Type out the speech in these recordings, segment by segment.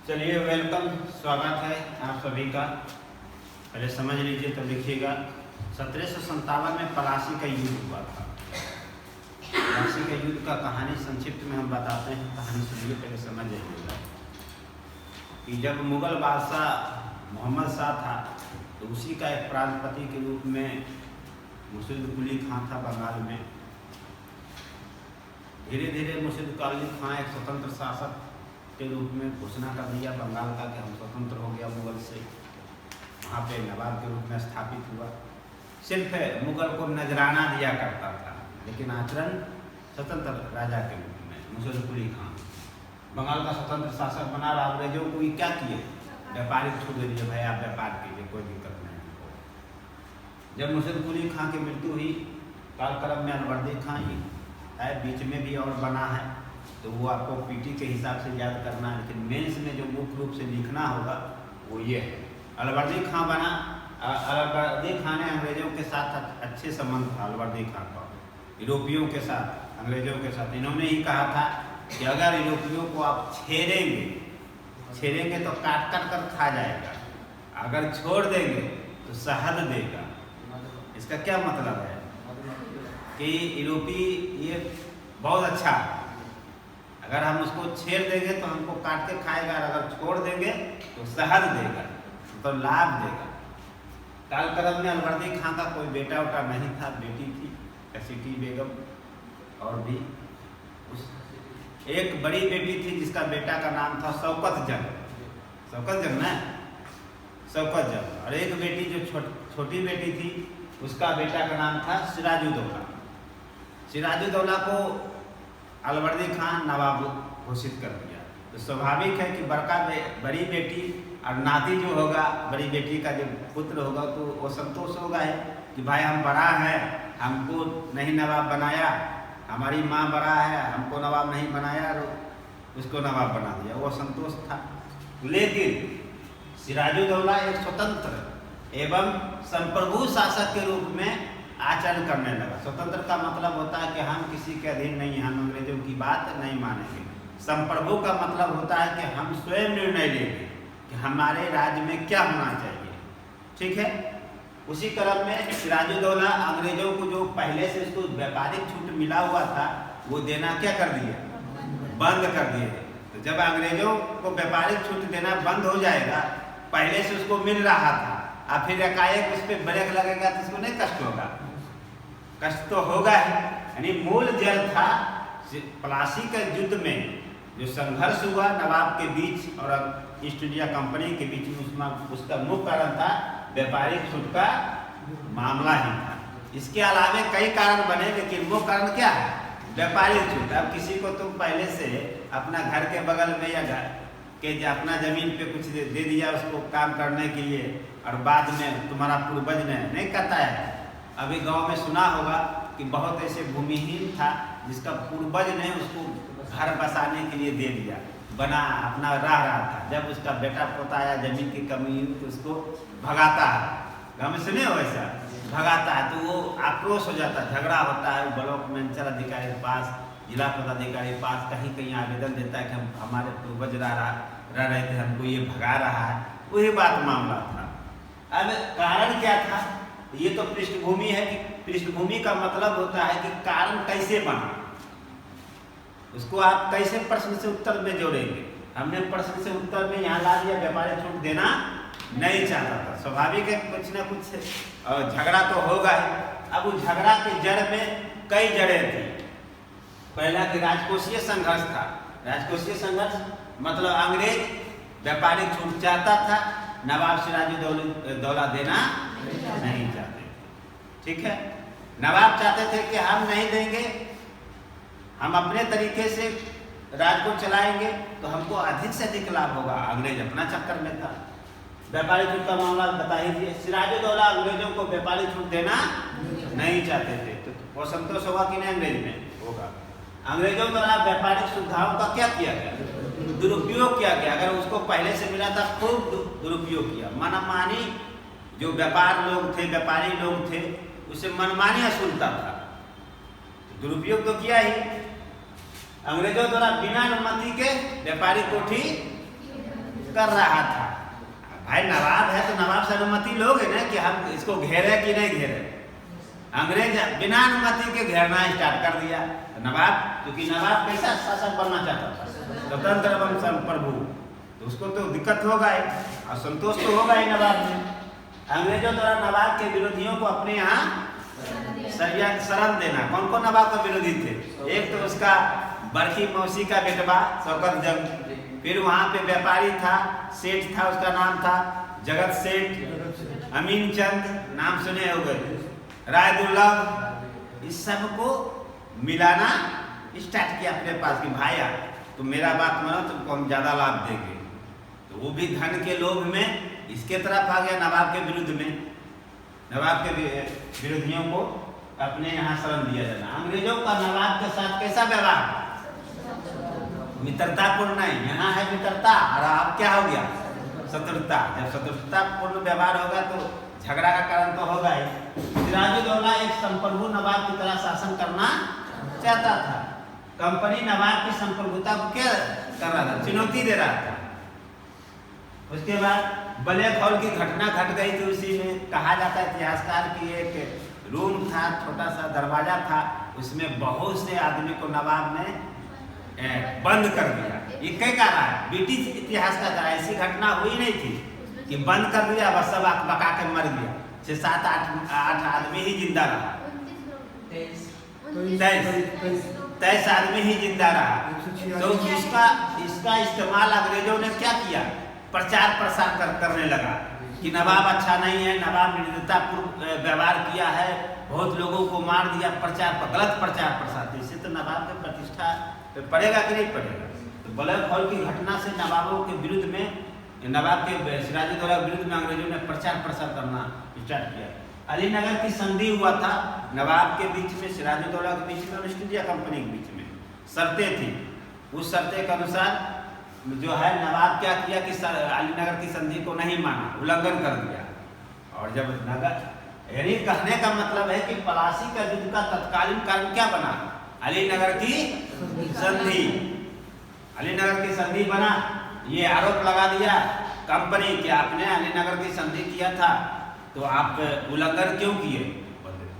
चलिए वेलकम, स्वागत है आप सभी का। पहले समझ लीजिए तो लिखिएगा। 1757 में पलासी का युद्ध हुआ था। पलासी के युद्ध का कहानी संक्षिप्त में हम बताते हैं, कहानी सुनिए, पहले समझ जाइएगा कि जब मुगल बादशाह मोहम्मद शाह था तो उसी का एक प्रांतपति के रूप में मुर्शिद कुली खां था बंगाल में। धीरे धीरे मुर्शिद कुली खां एक स्वतंत्र शासक के रूप में घोषणा कर दिया बंगाल का कि हम स्वतंत्र हो गया मुगल से। वहाँ पे नवाब के रूप में स्थापित हुआ। सिर्फ मुगल को नजराना दिया करता था, लेकिन आचरण स्वतंत्र राजा के रूप में मुर्शिद कुली खां बंगाल का स्वतंत्र शासक बना। अंग्रेजों को क्या किए, व्यापारिक छूट दे दिए, भाई आप व्यापार कीजिए, कोई दिक्कत नहीं। जब मुर्शिद कुली खां की मृत्यु हुई, कालक्रम में अलवर्दी खां ही है, बीच में भी और बना है, तो वो आपको पीटी के हिसाब से याद करना है, लेकिन मेंस में जो मुख्य रूप से लिखना होगा वो ये है। अलवर्दी खां बना। अलवर्दी खां ने अंग्रेजों के साथ अच्छे संबंध था। अलवर्दी खां का यूरोपियों के साथ, अंग्रेजों के साथ इन्होंने ही कहा था कि अगर यूरोपियों को आप छेड़ेंगे तो काट काट कर खा जाएगा, अगर छोड़ देंगे तो शहद देगा। इसका क्या मतलब है कि यूरोपी ये बहुत अच्छा है, अगर हम उसको छेड़ देंगे तो हमको काट के खाएगा, और अगर छोड़ देंगे तो शहद देगा, तो लाभ देगा। कालक्रम में अलवर्दी खां का कोई बेटा उटा नहीं था, बेटी थी कसीटी बेगम, और भी एक बड़ी बेटी थी जिसका बेटा का नाम था शौकत जंग ना, शौकत जंग। और एक बेटी जो छोटी बेटी थी उसका बेटा का नाम था सिराजुद्दौला। सिराजुद्दौला को अलवर्दी खां नवाब घोषित कर दिया। तो स्वाभाविक है कि बड़ी बेटी और नाती जो होगा, बड़ी बेटी का जो पुत्र होगा, तो वो संतोष होगा है कि भाई हम बड़ा है, हमको नहीं नवाब बनाया, हमारी माँ बड़ा है, हमको नवाब नहीं बनाया, और उसको नवाब बना दिया, वो संतोष था। लेकिन सिराजुद्दौला एक स्वतंत्र एवं संप्रभु शासक के रूप में आचरण करने लगा। स्वतंत्र का मतलब होता है कि हम किसी के अधीन नहीं, हम अंग्रेजों की बात नहीं मानेंगे। संप्रभु का मतलब होता है कि हम स्वयं निर्णय लेंगे कि हमारे राज्य में क्या होना चाहिए। ठीक है। उसी क्रम में सिराजुद्दौला अंग्रेजों को जो पहले से उसको व्यापारिक छूट मिला हुआ था वो देना क्या कर दिया, बंद कर दिए। तो जब अंग्रेजों को व्यापारिक छूट देना बंद हो जाएगा, पहले से उसको मिल रहा था, और फिर एकाएक उस पर ब्रेक लगेगा तो उसको नहीं कष्ट होगा, कष्ट तो होगा ही। यानी मूल जल था पलासी के युद्ध में जो संघर्ष हुआ नवाब के बीच और ईस्ट इंडिया कंपनी के बीच में, उसका मुख्य कारण था व्यापारिक छूट का मामला ही था। इसके अलावे कई कारण बने, लेकिन मुख्य कारण क्या है, व्यापारिक छूट। अब किसी को तुम पहले से अपना घर के बगल में या घर के अपना जमीन पे कुछ दे दिया उसको काम करने के लिए, और बाद में तुम्हारा पूर्वज ने नहीं कहता है। अभी गांव में सुना होगा कि बहुत ऐसे भूमिहीन था जिसका पूर्वज ने उसको घर बसाने के लिए दे दिया, बना अपना रह रहा था। जब उसका बेटा पोता आया, जमीन की कमी हुई तो उसको भगाता है। गाँव में सुने हो ऐसा, भगाता है तो वो आक्रोश हो जाता है, झगड़ा होता है, ब्लॉक में अंचल अधिकारी के पास, जिला पदाधिकारी के पास, कहीं कहीं आवेदन देता है कि हमारे पूर्वज रह रहे थे, हमको ये भगा रहा है। वही बात मामला था। अब कारण क्या था, ये तो पृष्ठभूमि है कि पृष्ठभूमि का मतलब होता है कि कारण कैसे बना, उसको आप कैसे प्रश्न से उत्तर में जोड़ेंगे। हमने प्रश्न से उत्तर में यहाँ ला दिया व्यापारिक छूट देना नहीं चाहता था। स्वाभाविक है कुछ ना कुछ झगड़ा तो होगा ही। अब उस झगड़ा के जड़ में कई जड़ें थी। पहला कि राजकोषीय संघर्ष था। राजकोषीय संघर्ष मतलब अंग्रेज व्यापारिक छूट चाहता था, नवाब सिराजुद्दौला देना नहीं चाहते। ठीक है। नवाब चाहते थे कि हम नहीं देंगे, हम अपने तरीके से राज को चलाएंगे तो हमको अधिक से अधिक लाभ होगा। अंग्रेज अपना चक्कर में था। व्यापारिक छूट का मामला बता ही दिए। सिराजुद्दौला अंग्रेजों को व्यापारिक छूट देना नहीं चाहते थे, तो वो संतोष होगा कि नहीं, अंग्रेज में होगा। अंग्रेजों द्वारा व्यापारिक सुविधाओं का क्या किया गया, दुरुपयोग किया गया। अगर उसको पहले से मिला था, खूब दुरुपयोग किया। मनमानी जो व्यापार लोग थे, व्यापारी लोग थे, उसे मनमानी असुलता था, दुरुपयोग तो किया ही। अंग्रेजों द्वारा बिना अनुमति के व्यापारी कोठी कर रहा था। भाई नवाब है तो नवाब से अनुमति लोगे ना कि हम इसको घेरे कि नहीं घेरे। अंग्रेज बिना अनुमति के घेरना स्टार्ट कर दिया। तो नवाब, क्योंकि नवाब कैसा शासक बनना चाहता था, स्वतंत्र एवं संप्रभु, तो उसको तो दिक्कत होगा ही, असंतोष तो होगा ही नवाब में। अंग्रेजों द्वारा नवाब के विरोधियों को अपने यहाँ शरण देना। कौन कौन नवाब का विरोधी थे? एक तो उसका बरखी मौसी का बेटवा शौकत जंग, फिर वहाँ पे व्यापारी था, सेठ था, उसका नाम था जगत सेठ, अमीन चंद, नाम सुने होंगे, राय दुर्लभ। इस सब को मिलाना स्टार्ट किया अपने पास कि भाई तुम मेरा बात मानो, तुमको हम ज्यादा लाभ देंगे। तो वो भी धन के लोभ में इसके तरफ आ गया, नवाब के विरुद्ध में। नवाब के विरोधियों को अपने यहाँ शरण दिया जाना। अंग्रेजों का नवाब के साथ कैसा व्यवहार? मित्रतापूर्ण नहीं, यहाँ है मित्रता और अब क्या हो गया? शत्रुता। जब शत्रुतापूर्ण व्यवहार होगा तो झगड़ा का कारण तो होगा ही। सिराजुद्दौला एक संप्रभु नवाब की तरह शासन करना चाहता था। कंपनी नवाब की संप्रभुता को क्या कर रहा था? चुनौती दे रहा था। उसके बाद ब्लैक होल की घटना घट गई थी। उसी में कहा जाता है इतिहासकार की एक रूम था, छोटा सा दरवाजा था, उसमें बहुत से आदमी को नवाब ने बंद कर दिया। ये क्या कह रहा है? ब्रिटिश इतिहास का जरा ऐसी घटना हुई नहीं थी कि बंद कर दिया बस सब आग पका के मर गया। 6, 7, 8 आदमी ही जिंदा रहा। 23 आदमी ही जिंदा रहा। तो इसका इस्तेमाल अंग्रेजों ने क्या किया? प्रचार प्रसार करने लगा कि नवाब अच्छा नहीं है, नवाब निर्दयतापूर्ण व्यवहार किया है, बहुत लोगों को मार दिया। गलत प्रचार प्रसार, इससे तो नवाब की प्रतिष्ठा तो पड़ेगा कि नहीं पड़ेगा। तो ब्लैक होल की घटना से नवाबों के विरुद्ध में, नवाब के सिराजुद्दौला के विरुद्ध में अंग्रेजों ने प्रचार प्रसार करना स्टार्ट किया। अलीनगर की संधि हुआ था नवाब के बीच में, सिराजुद्दौला के बीच में और ईस्ट इंडिया कंपनी के बीच में। शर्तें थी, उस शर्तें के अनुसार जो है नवाब क्या किया कि अलीनगर की संधि को नहीं माना, उल्लंघन कर दिया। और जब नगर, यानी कहने का मतलब है कि पलासी का युद्ध का तत्कालीन कारण क्या बना? अलीनगर की संधि। अलीनगर की संधि बना, ये आरोप लगा दिया कंपनी कि आपने अलीनगर की संधि किया था तो आप उल्लंघन क्यों किए?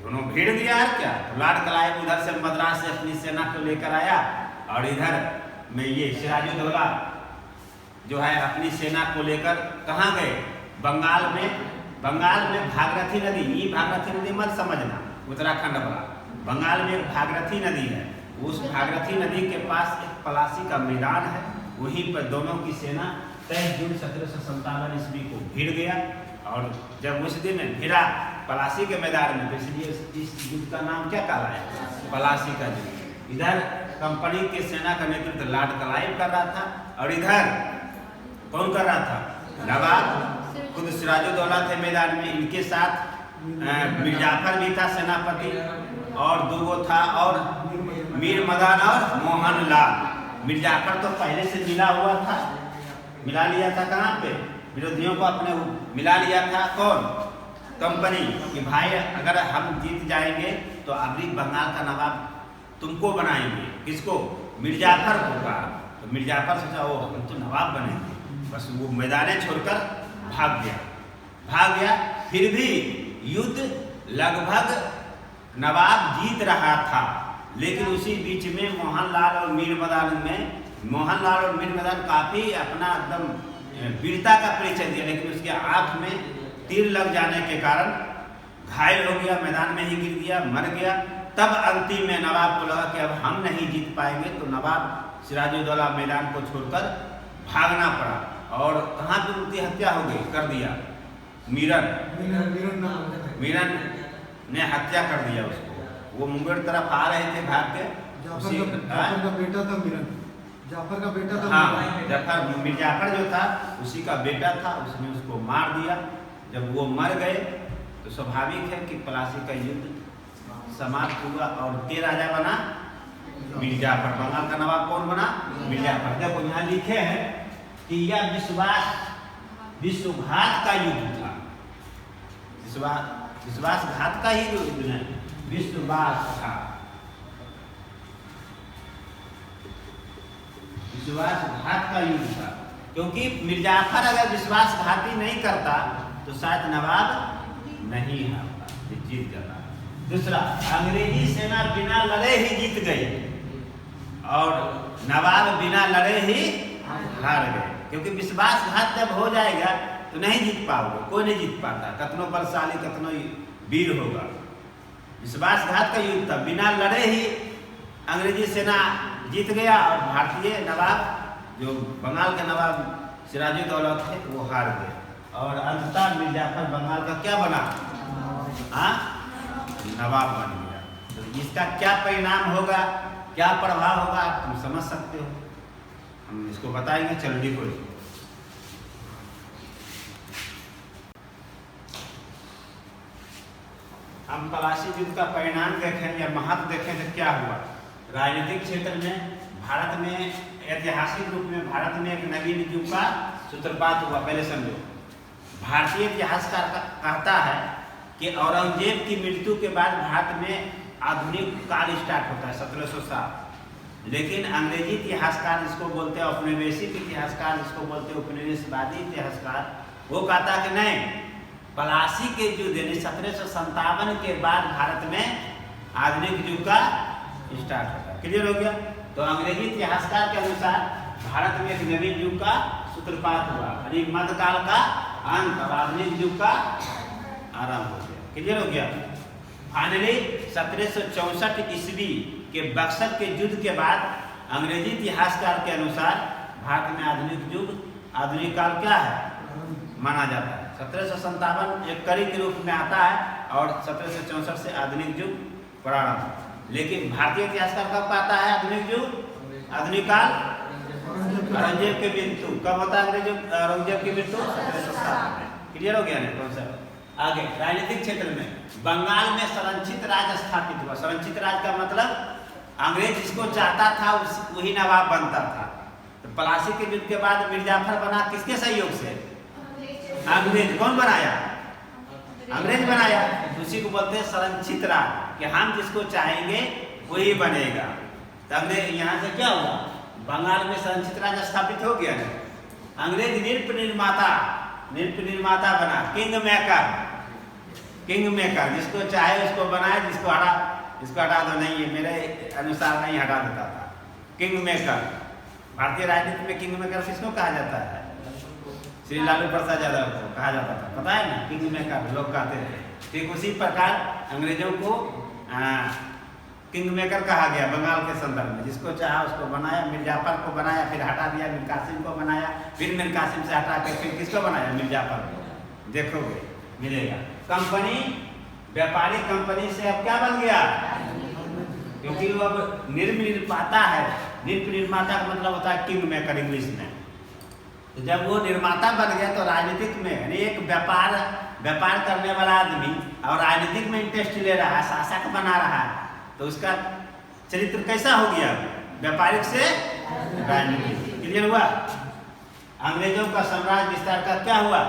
दोनों भीड़ दिया है क्या? तो लॉर्ड क्लाइव उधर से मद्रास से अपनी सेना को लेकर आया और इधर में ये सिराजुद्दौला जो है अपनी सेना को लेकर कहाँ गए? बंगाल में भागीरथी नदी, ये भागीरथी नदी मत समझना उत्तराखंड वाला, बंगाल में एक भागीरथी नदी है। उस भागीरथी नदी के पास एक पलासी का मैदान है, वहीं पर दोनों की सेना 23 जून 1757 ईस्वी को भिड़ गया। और जब उस दिन भिड़ा पलासी के मैदान में, तो इसलिए इस युद्ध का नाम क्या कहला है? पलासी का युद्ध। इधर कंपनी के सेना का नेतृत्व लॉर्ड क्लाइव कर रहा था और इधर कौन कर रहा था? नवाब खुद सिराजुद्दौला थे मैदान में। इनके साथ मिर्जाफर भी था सेनापति, और 2 था और मीर मदान और मोहन लाल। मिर्जाफर तो पहले से मिला हुआ था, मिला लिया था कहाँ पे? विरोधियों को अपने मिला लिया था। कौन? कंपनी, कि भाई अगर हम जीत जाएंगे तो अभी बंगाल का नवाब तुमको बनाएंगे। किसको? मिर्जाफर को कहा। तो मिर्जाफर सोचा ओ हम तो नवाब बनेंगे, बस वो मैदाने छोड़कर भाग गया। फिर भी युद्ध लगभग नवाब जीत रहा था, लेकिन उसी बीच में मोहनलाल और मीर मदान काफी अपना एकदम वीरता का परिचय दिया, लेकिन उसके आंख में तीर लग जाने के कारण घायल हो गया, मैदान में ही गिर गया, मर गया। तब अंतिम में नवाब को लगा कि अब हम नहीं जीत पाएंगे, तो नवाब सिराजुद्दौला मैदान को छोड़कर भागना पड़ा। और कहाँ पे उनकी हत्या हो गई? कर दिया मीरन ने हत्या कर दिया उसको। वो मुंगेर तरफ आ रहे थे भाग के। जाफर का बेटा था मीरन, जाफर का बेटा था। हाँ, मिर्जाफर जो था उसी का बेटा था, उसने उसको मार दिया। जब वो मर गए तो स्वाभाविक है कि पलासी का युद्ध समाप्त हुआ और के राजा बना मिर्जाफर। बंगाल का नवाब कौन बना? मिर्जाफर। देखो यहाँ लिखे हैं कि यह विश्वासघात का युद्ध था। विश्वासघात का ही युद्ध है, विश्वास था। विश्वासघात का युद्ध था। क्योंकि मिर्जाफर अगर विश्वासघाती नहीं करता तो शायद नवाब नहीं हारता, जीत जाता। दूसरा, अंग्रेजी सेना बिना लड़े ही जीत गई और नवाब बिना लड़े ही हार गए, क्योंकि विश्वासघात जब हो जाएगा तो नहीं जीत पाओगे, कोई नहीं जीत पाता, कतनो बलशाली कतनो वीर होगा। विश्वासघात का युद्ध था, बिना लड़े ही अंग्रेजी सेना जीत गया और भारतीय नवाब जो बंगाल के नवाब सिराजुद्दौला थे वो हार गए और अंततः मिर्जाफर बंगाल का क्या बना, नवाब बन गया। तो इसका क्या परिणाम होगा, क्या प्रभाव होगा आप तुम समझ सकते हो, हम इसको बताएंगे। चलो लिखो। हम पलासी युद्ध का परिणाम देखें या महत्व देखें तो क्या हुआ। राजनीतिक क्षेत्र में भारत में ऐतिहासिक रूप में भारत में एक नवीन युग का सूत्रपात हुआ। पहले समझो, भारतीय इतिहासकार कहता है कि औरंगजेब की मृत्यु के बाद भारत में आधुनिक काल स्टार्ट होता है 1707। लेकिन अंग्रेजी इतिहासकार जिसको बोलते हैं औपनिवेशिक इतिहासकार, जिसको बोलते हैं उपनिवेशवादी इतिहासकार, वो कहता है कि नहीं, पलासी के युद्ध यानी 1757 के बाद भारत में आधुनिक युग का स्टार्ट होता है। क्लियर हो गया। तो अंग्रेजी इतिहासकार के अनुसार भारत में एक नवीन युग का सूत्रपात हुआ, यानी मध्यकाल का अंत और आधुनिक युग का आरंभ हो गया। क्लियर हो गया। फाइनली 1764 ईस्वी के बक्सर के युद्ध के बाद अंग्रेजी इतिहासकार के अनुसार भारत में आधुनिक युग, आधुनिक काल क्या है माना जाता है। 1757 एक कड़ी के रूप में आता है और 1764 से आधुनिक युग प्रारंभ। लेकिन भारतीय इतिहासकार कब कहता है आधुनिक युग, आधुनिक काल, औरंगजेब की मृत्यु कब होता है, औरंगजेब की मृत्यु 1757 में। क्लियर हो गया ना कॉन्सेप्ट। आगे राजनीतिक क्षेत्र में बंगाल में संरक्षित राज स्थापित हुआ। संरक्षित राज का मतलब अंग्रेज जिसको चाहता था वही नवाब बनता था। तो पलासी के युद्ध के बाद मिर्जाफर बना किसके सहयोग से, अंग्रेज। कौन बनाया, अंग्रेज बनाया। उसी को बोलते हैं संरक्षित राज, कि हम जिसको चाहेंगे वही बनेगा। तो अंग्रेज यहाँ से क्या हुआ, बंगाल में संरक्षित राज स्थापित हो गया ना। अंग्रेज नृप निर्माता बना, किंग मेकर, जिसको चाहे उसको बनाए, जिसको हटा दो, नहीं ये मेरे अनुसार नहीं हटा देता था। किंग मेकर, भारतीय राजनीति में किंग मेकर किसको कहा जाता है, श्री लालू प्रसाद यादव को कहा जाता था, पता है ना, किंग मेकर लोग कहते थे। ठीक उसी प्रकार अंग्रेजों को किंग मेकर कहा गया बंगाल के संदर्भ में। जिसको चाहा उसको बनाया, मिर्जाफर को बनाया, फिर हटा दिया, मीर कासिम को बनाया, फिर मीर कासिम से हटा के फिर किसको बनाया, मिर्जाफर को। देखोगे मिलेगा। कंपनी, व्यापारिक कंपनी से अब क्या बन गया, क्योंकि वो अब निर्माता है। निर्माता का मतलब होता है किंग मेकर इंग्लिश में। तो जब वो निर्माता बन गया तो राजनीतिक में यानी एक व्यापार करने वाला आदमी और राजनीतिक में इंटरेस्ट ले रहा है, शासक बना रहा है, तो उसका चरित्र कैसा हो गया, व्यापारिक से राजनीतिक। क्लियर हुआ। अंग्रेजों का साम्राज्य विस्तार का क्या हुआ,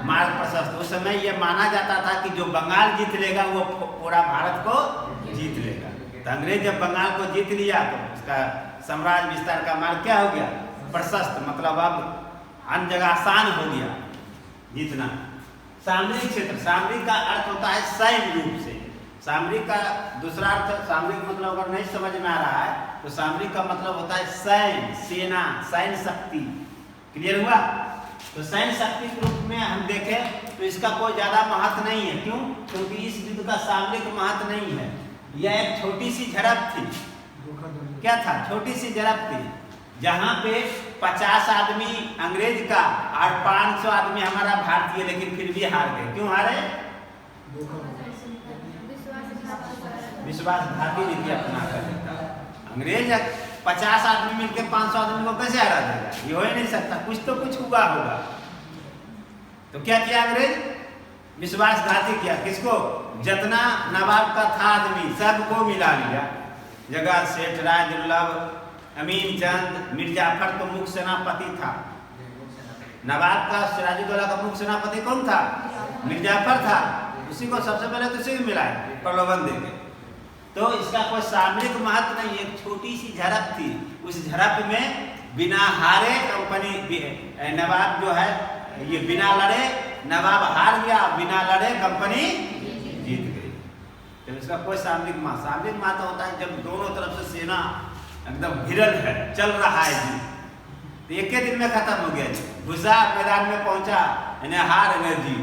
मार्ग प्रशस्त। उस समय यह माना जाता था कि जो बंगाल जीत लेगा वो पूरा भारत को जीत लेगा। तो अंग्रेज जब बंगाल को जीत लिया तो उसका साम्राज्य विस्तार का मार्ग क्या हो गया, प्रशस्त, मतलब अब अन्य जगह आसान हो गया जीतना। सामरिक क्षेत्र, सामरिक का अर्थ होता है सैन्य रूप से। सामरिक का दूसरा अर्थ, सामरिक मतलब अगर नहीं समझ में आ रहा है तो सामरिक का मतलब होता है सैन्य, सेना, सैन्य शक्ति। क्लियर हुआ। तो सैन्य शक्ति के रूप में हम देखें तो इसका कोई ज्यादा महत्व नहीं है। क्यों, क्योंकि इस युद्ध का सामरिक महत्व नहीं है। यह एक छोटी सी झड़प थी। क्या था, छोटी सी झड़प थी, जहां पे 50 आदमी अंग्रेज का और 500 आदमी हमारा भारतीय, लेकिन फिर भी हार गए। क्यों हारे, विश्वासघाती नीति अपना कर। अंग्रेज 50 आदमी मिलकर 500 आदमी को कैसे हरा देगा, ये हो ही नहीं सकता। कुछ हुआ होगा। तो क्या किया अंग्रेज, विश्वासघाती किया। किसको, जितना नवाब का था आदमी सबको मिला लिया। जगह सेठ, राय दुर्लभ, अमीन चंद, मिर्जाफर तो मुख्य सेनापति था। नवाब का सिराजुद्दौला का मुख्य सेनापति कौन था, मिर्जाफर था। उसी को सबसे पहले तो उसी को मिलाए प्रलोभन देके। तो इसका कोई सामरिक महत्व नहीं, एक छोटी सी झड़प थी। उस झड़प में बिना हारे कंपनी नवाब जो है ये बिना लड़े, नवाब हार गया, बिना लड़े कंपनी जीत गई। तो इसका कोई सामरिक मात होता है जब दोनों तरफ से सेना एकदम भिड़ल है, चल रहा है जी, तो एक ही दिन में खत्म हो गया जी। घुसा मैदान में पहुंचा, इन्हें हार गए जी।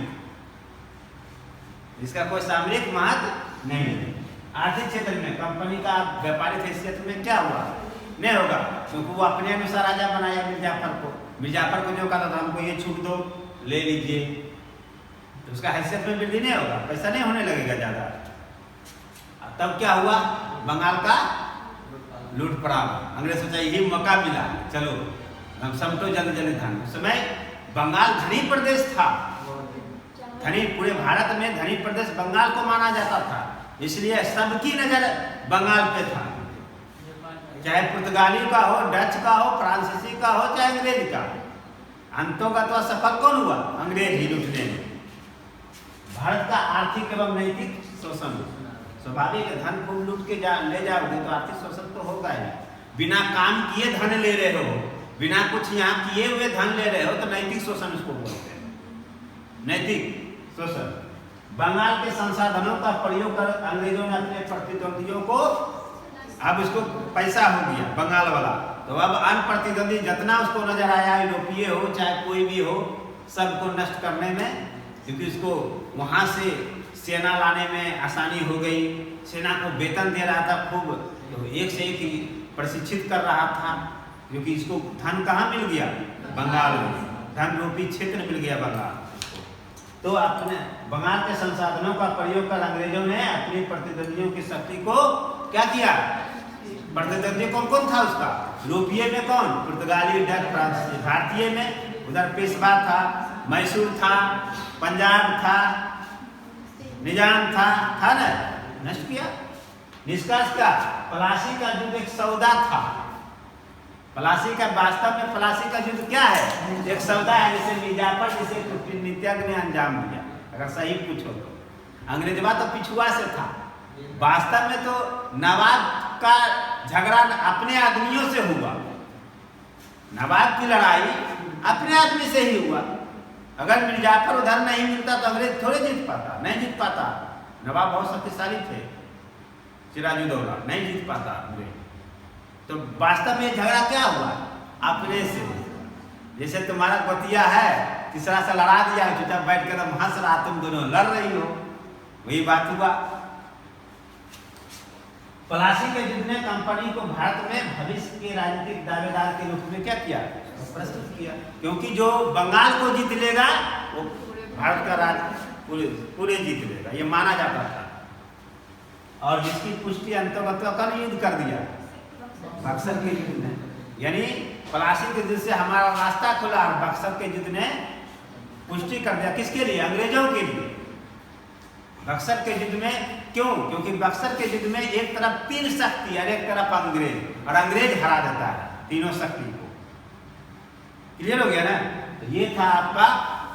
इसका कोई सामरिक महत्व नहीं है। आर्थिक क्षेत्र में कंपनी का व्यापारिक हैसियत में क्या हुआ, नहीं होगा, क्योंकि वो अपने अनुसार राजा बनाया मिर्जाफर को। मिर्जाफर को जो कहा था हमको ये छूट दो, ले लीजिए, तो उसका हैसियत में वृद्धि नहीं होगा, पैसा नहीं होने लगेगा ज्यादा। तब क्या हुआ, बंगाल का लूट पड़ा। अंग्रेज सोचा यही मौका मिला, चलो हम समटो जल्द जल्द धन। उस समय बंगाल धनी प्रदेश था, धनी, पूरे भारत में धनी प्रदेश बंगाल को माना जाता था, इसलिए सबकी नजर बंगाल पे था। चाहे पुर्तगाली का हो, डच का हो, फ्रांसीसी का हो, चाहे अंग्रेज का। अंतों का तो सफल कौन हुआ, अंग्रेज ही लूटने में। भारत का आर्थिक एवं नैतिक शोषण, स्वाभाविक धन को लूट के ले जाओगे तो आर्थिक शोषण तो होगा ही। बिना काम किए धन ले रहे हो, बिना कुछ यहाँ किए हुए धन ले रहे हो, तो नैतिक शोषण उसको बोलते हैं, नैतिक शोषण। बंगाल के संसाधनों का प्रयोग कर अंग्रेजों ने अपने प्रतिद्वंदियों को, अब उसको पैसा हो गया बंगाल वाला, तो अब अन्य प्रतिद्वंदी जितना उसको नजर आया, यूरोपीय हो चाहे कोई भी हो, सबको नष्ट करने में, क्योंकि उसको वहां से सेना लाने में आसानी हो गई, सेना को वेतन दे रहा था खूब, तो एक से एक प्रशिक्षित कर रहा था, क्योंकि इसको धन कहाँ मिल गया, बंगाल में, धन रूपी क्षेत्र मिल गया बंगाल। तो अपने बंगाल के संसाधनों का प्रयोग कर अंग्रेजों ने अपनी प्रतिद्वंदियों की शक्ति को क्या किया, प्रतिद्वंदी कौन कौन था उसका, यूरोपीय में कौन, पुर्तगाली, डच, फ्रांसीसी, भारतीय में उधर पेशवा था, मैसूर था, पंजाब था, निजाम था ना, नष्ट किया। निष्कर्ष का प्लासी का युद्ध एक सौदा था। प्लासी का वास्तव में प्लासी का युद्ध क्या है, एक सौदा है, जिसे मिर्जाफर जिसे कूटनीतिज्ञ ने अंजाम दिया, अगर सही पूछो तो। अंग्रेजवा तो पिछुआ से था, वास्तव में तो नवाब का झगड़ा अपने आदमियों से हुआ, नवाब की लड़ाई अपने आदमी से ही हुआ। अगर मिर्जाफर उधर नहीं मिलता तो अंग्रेज थोड़े जीत पाता, नहीं जीत पाता। नवाब बहुत शक्तिशाली थे, सिराजुद्दौला, नहीं जीत पाता अंग्रेज। तो वास्तव में झगड़ा क्या हुआ, अपने से। जैसे तुम्हारा बतिया है, तीसरा से लड़ा दिया, चुपचाप बैठ कर तुम हंस रहा, तुम दोनों लड़ रही हो, वही बात हुआ। प्लासी के युद्ध ने कंपनी को भारत में भविष्य के राजनीतिक दावेदार के रूप में क्या किया, प्रस्तुत किया, क्योंकि जो बंगाल को जीत लेगा वो भारत का राज पूरे जीत लेगा, ये माना जाता था। और जिसकी पुष्टि अंतर्गत कल युद्ध कर दिया, बक्सर के युद्ध ने, यानी प्लासी के युद्ध से हमारा रास्ता खुला, और बक्सर के युद्ध ने पुष्टि कर दिया, किसके लिए, अंग्रेजों के लिए। बक्सर के युद्ध में क्यों, क्योंकि बक्सर के युद्ध में एक तरफ तीन शक्ति और एक तरफ अंग्रेज, और अंग्रेज हरा देता है तीनों शक्ति को। क्लियर हो गया ना। तो ये था आपका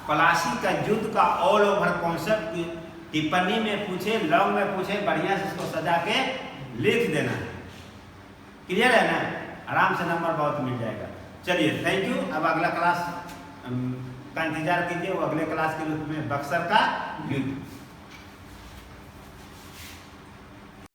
प्लासी का युद्ध का ऑल ओवर कॉन्सेप्ट। टिप्पणी में पूछे, लॉन्ग में पूछे, बढ़िया से इसको सजा के लिख देना है। क्लियर है ना, आराम से नंबर बहुत मिल जाएगा। चलिए थैंक यू। अब अगला क्लास का इंतजार कीजिए, वो अगले क्लास के रूप में बक्सर का युद्ध।